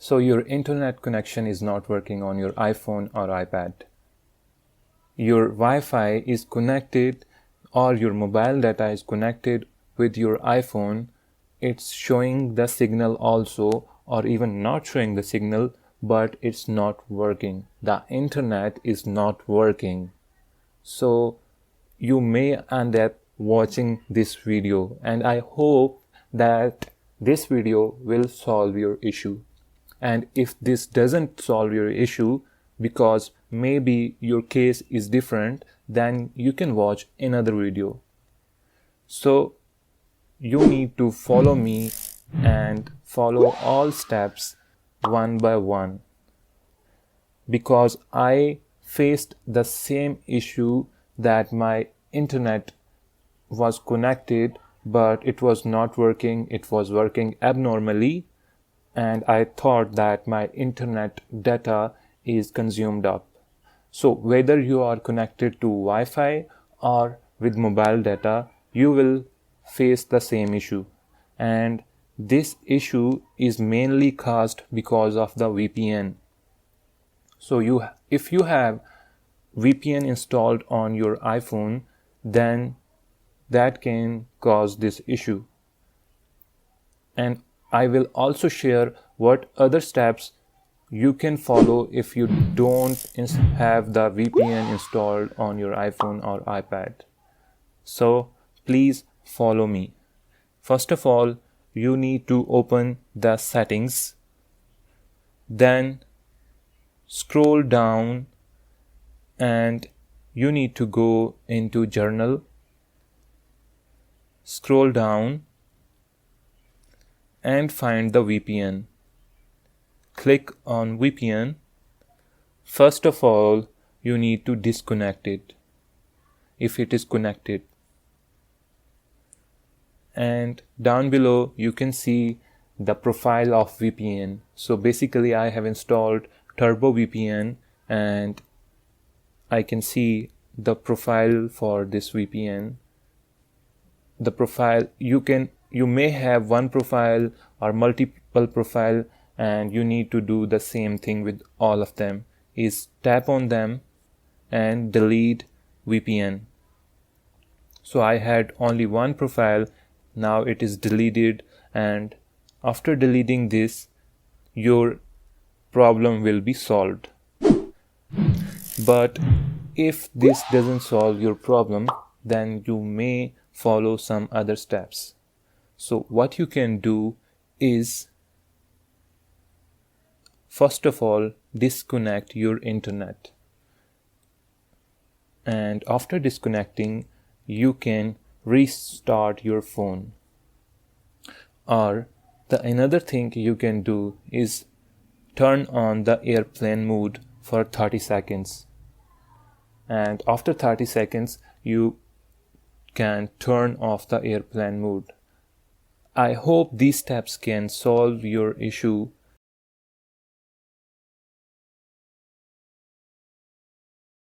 So your internet connection is not working on your iPhone or iPad. Your Wi-Fi is connected or your mobile data is connected with your iPhone. It's showing the signal also, or even not showing the signal, but it's not working. The internet is not working. So you may end up watching this video, and I hope that this video will solve your issue. And if this doesn't solve your issue, because maybe your case is different, then you can watch another video. So you need to follow me and follow all steps one by one, because I faced the same issue that my internet was connected but it was not working. It was working abnormally, and I thought that my internet data is consumed up. So whether you are connected to Wi-Fi or with mobile data, you will face the same issue. And this issue is mainly caused because of the VPN. So if you have VPN installed on your iPhone, then that can cause this issue. And I will also share what other steps you can follow if you don't have the VPN installed on your iPhone or iPad. So please follow me. First of all, you need to open the settings, then scroll down and you need to go into Journal, scroll down and find the VPN. Click on VPN. First of all, you need to disconnect it if it is connected. And down below you can see the profile of VPN. So basically I have installed Turbo VPN and I can see the profile for this VPN. The profile, you may have one profile or multiple profile, and you need to do the same thing with all of them, is tap on them and delete VPN. So I had only one profile, now it is deleted, and after deleting this, your problem will be solved. But if this doesn't solve your problem, then you may follow some other steps. So what you can do is, first of all, disconnect your internet. And after disconnecting, you can restart your phone. Or another thing you can do is turn on the airplane mode for 30 seconds. And after 30 seconds, you can turn off the airplane mode. I hope these steps can solve your issue,